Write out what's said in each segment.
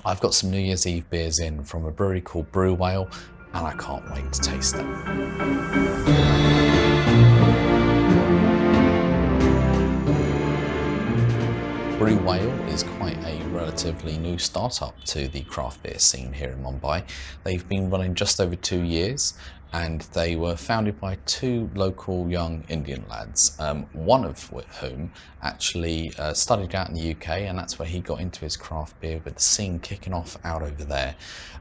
I've got some New Year's Eve beers in from a brewery called Brew Whale, and I can't wait to taste them. Brew Whale is quite a relatively new startup to the craft beer scene here in Mumbai. They've been running just over 2 years, and they were founded by 2 local young Indian lads, one of whom actually studied out in the UK, and that's where he got into his craft beer, with the scene kicking off out over there.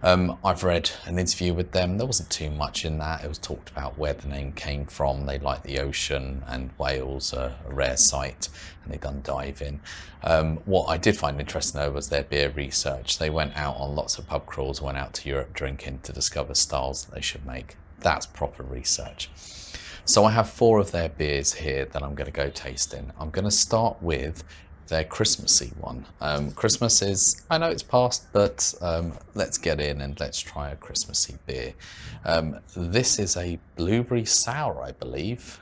I've read an interview with them. There wasn't too much in that. It was talked about where the name came from. They like the ocean, and Wales are a rare sight, and they've done diving. What I did find interesting though was their beer research. They went out on lots of pub crawls, went out to Europe drinking to discover styles that they should make. That's proper research. So I have 4 of their beers here that I'm going to go tasting. I'm going to start with their Christmassy one. Christmas is, I know it's past, but let's get in and let's try a Christmassy beer. This is a blueberry sour, I believe.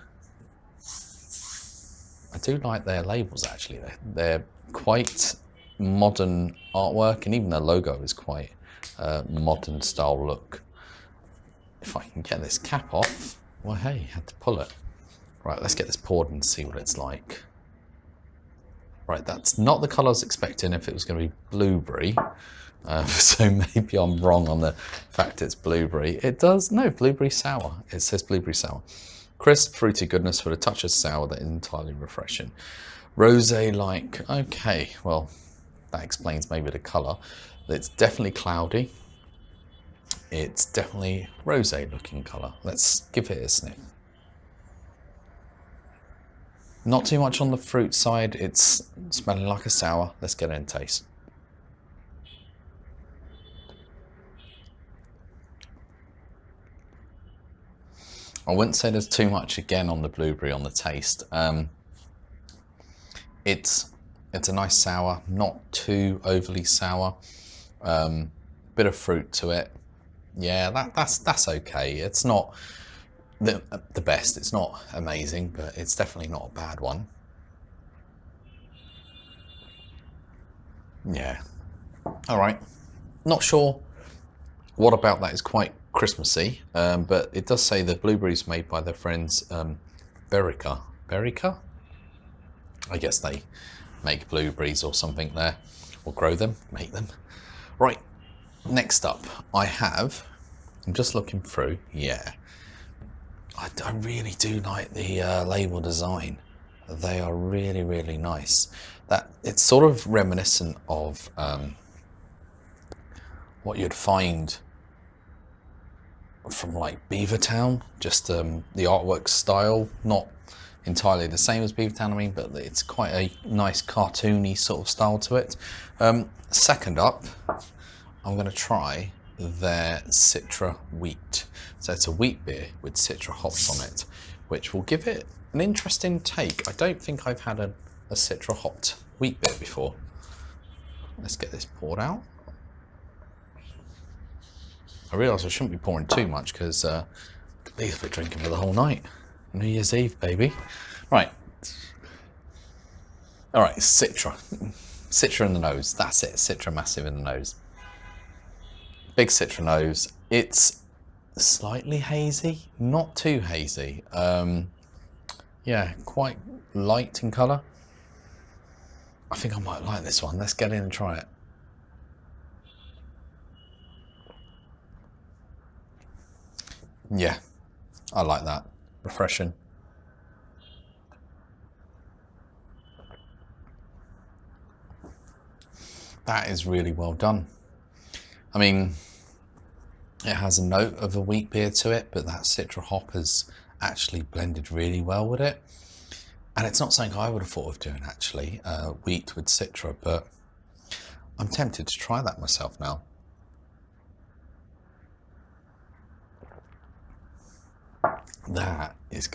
I do like their labels actually. They're quite modern artwork, and even their logo is quite modern style look. If I can get this cap off, well, hey, had to pull it. Right, let's get this poured and see what it's like. Right, that's not the colour I was expecting if it was going to be blueberry. So maybe I'm wrong on the fact it's blueberry. It does, no, blueberry sour. It says blueberry sour. Crisp, fruity goodness with a touch of sour that is entirely refreshing. Rosé-like, okay, well, that explains maybe the colour. It's definitely cloudy. It's definitely rosé looking colour. Let's give it a sniff. Not too much on the fruit side. It's smelling like a sour. Let's get it and taste. I wouldn't say there's too much again on the blueberry on the taste. It's a nice sour, not too overly sour. Bit of fruit to it. Yeah, that's okay. It's not the best. It's not amazing, but it's definitely not a bad one. Yeah. All right. Not sure what about that is quite Christmassy, but it does say the blueberries made by their friends Berica. Berica? I guess they make blueberries or something there, or grow them, make them. Right. Next up, I'm just looking through, yeah. I really do like the label design. They are really, really nice. It's sort of reminiscent of what you'd find from like Beavertown, just the artwork style, not entirely the same as Beavertown, I mean, but it's quite a nice cartoony sort of style to it. Second up, I'm going to try their Citra Wheat. So it's a wheat beer with Citra hops on it, which will give it an interesting take. I don't think I've had a Citra hopped wheat beer before. Let's get this poured out. I realise I shouldn't be pouring too much because these will be drinking for the whole night. New Year's Eve, baby. Right. All right, Citra. Citra in the nose. That's it. Citra massive in the nose. Big Citra nose. It's slightly hazy, not too hazy. Yeah, quite light in colour. I think I might like this one. Let's get in and try it. Yeah, I like that. Refreshing. That is really well done. I mean, it has a note of a wheat beer to it, but that Citra hop has actually blended really well with it. And it's not something I would have thought of doing actually, wheat with Citra, but I'm tempted to try that myself now. That's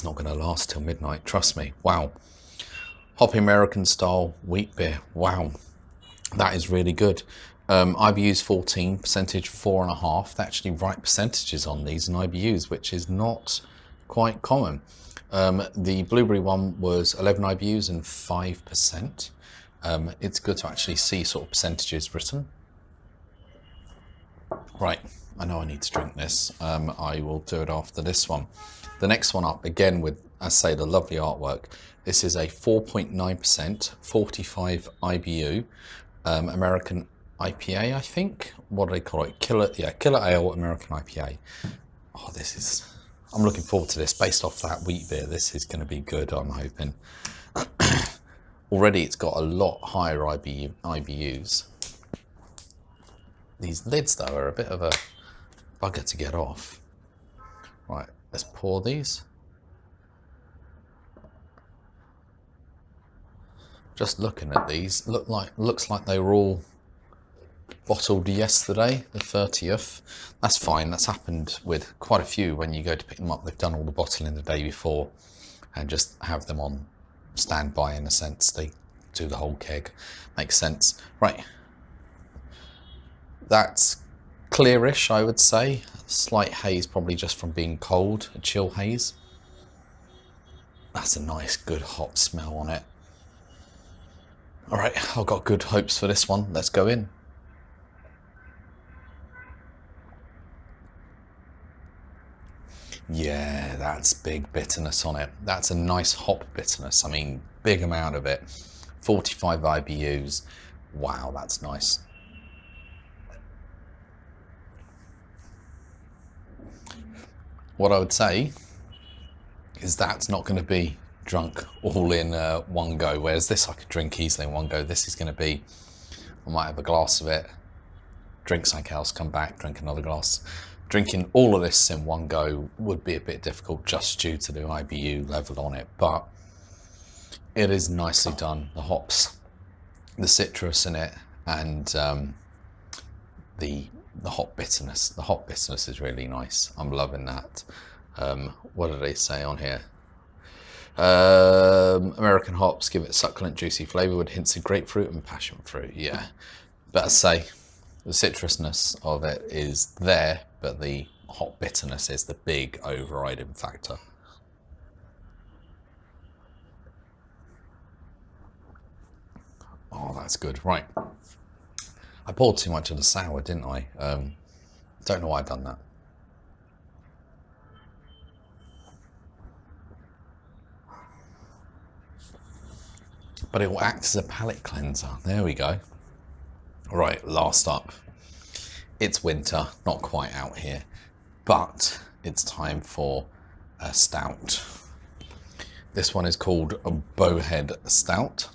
not gonna last till midnight, trust me. Wow. Hoppy American style wheat beer, wow. That is really good. IBU's 14, percentage 4.5. They're actually right percentages on these in IBUs, which is not quite common. The blueberry one was 11 IBUs and 5%. it's good to actually see sort of percentages written. Right, I know I need to drink this. I will do it after this one. The next one up, again with, as I say, the lovely artwork. This is a 4.9%, 45 IBU, American IPA, I think. What do they call it? Killer Ale American IPA. Oh, this is, I'm looking forward to this. Based off that wheat beer, this is going to be good, I'm hoping. Already it's got a lot higher IBUs. These lids, though, are a bit of a bugger to get off. Right, let's pour these. Just looking at these, looks like they were all bottled yesterday, the 30th. That's fine. That's happened with quite a few. When you go to pick them up, they've done all the bottling the day before and just have them on standby, in a sense. They do the whole keg. Makes sense. Right. That's clearish, I would say. Slight haze, probably just from being cold, a chill haze. That's a nice, good hop smell on it. All right, I've got good hopes for this one. Let's go in. Yeah, that's big bitterness on it. That's a nice hop bitterness. I mean, big amount of it. 45 IBUs. Wow, that's nice. What I would say is that's not going to be drunk all in one go, whereas this I could drink easily in one go. This is going to be, I might have a glass of it, drink something else, come back, drink another glass. Drinking all of this in one go would be a bit difficult just due to the IBU level on it, but it is nicely done. The hops, the citrus in it, and the hop bitterness. The hop bitterness is really nice. I'm loving that. What do they say on here? American hops give it a succulent, juicy flavour with hints of grapefruit and passion fruit. Yeah, but I say the citrusness of it is there, but the hop bitterness is the big overriding factor. Oh, that's good. Right, I poured too much of the sour, didn't I? Don't know why I've done that. But it will act as a palate cleanser. There we go. Right, last up. It's winter, not quite out here, but it's time for a stout. This one is called a Bowhead Stout.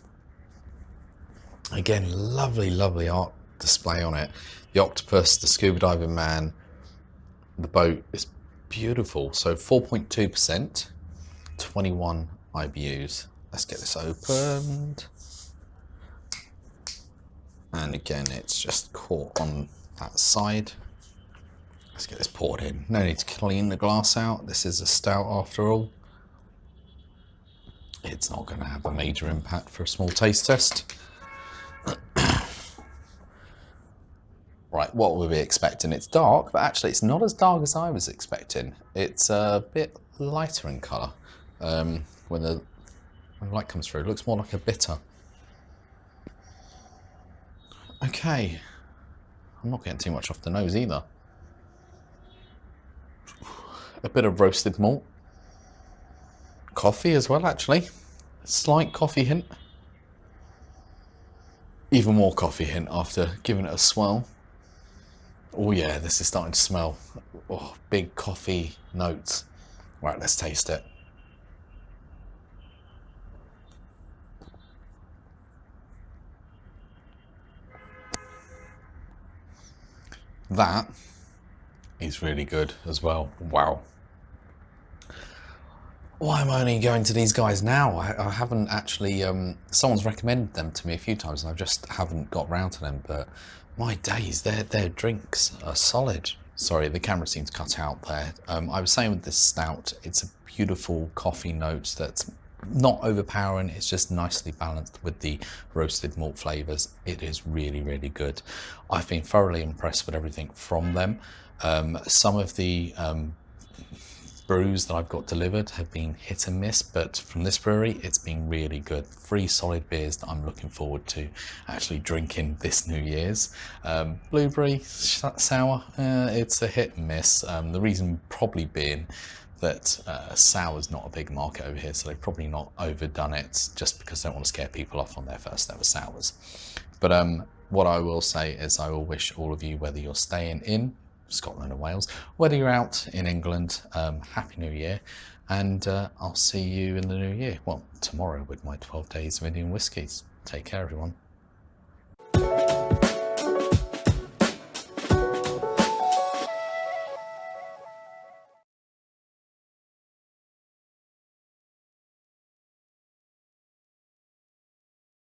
Again, lovely, lovely art display on it. The octopus, the scuba diving man, the boat is beautiful. So 4.2%, 21 IBUs. Let's get this opened. And again, it's just caught on that side. Let's get this poured in. No need to clean the glass out. This is a stout after all. It's not going to have a major impact for a small taste test. Right, what were we expecting? It's dark, but actually it's not as dark as I was expecting. It's a bit lighter in colour. When the light comes through, it looks more like a bitter. Okay, I'm not getting too much off the nose either. A bit of roasted malt. Coffee as well, actually. Slight coffee hint. Even more coffee hint after giving it a swirl. Oh yeah, this is starting to smell. Oh, big coffee notes. Right, let's taste it. That is really good as well. Wow. Why am I only going to these guys now? I haven't actually, someone's recommended them to me a few times and I just haven't got round to them, but my days, their drinks are solid. Sorry, the camera seems cut out there. I was saying with this stout, it's a beautiful coffee note that's not overpowering, it's just nicely balanced with the roasted malt flavours. It is really, really good. I've been thoroughly impressed with everything from them. Some of the brews that I've got delivered have been hit and miss, but from this brewery, it's been really good. 3 solid beers that I'm looking forward to actually drinking this New Year's. Blueberry sour, it's a hit and miss. The reason probably being that sour's not a big market over here, so they've probably not overdone it just because they don't want to scare people off on their first ever sours. But what I will say is I will wish all of you, whether you're staying in Scotland or Wales, whether you're out in England, Happy New Year, and I'll see you in the new year. Well, tomorrow with my 12 days of Indian whiskies. Take care, everyone.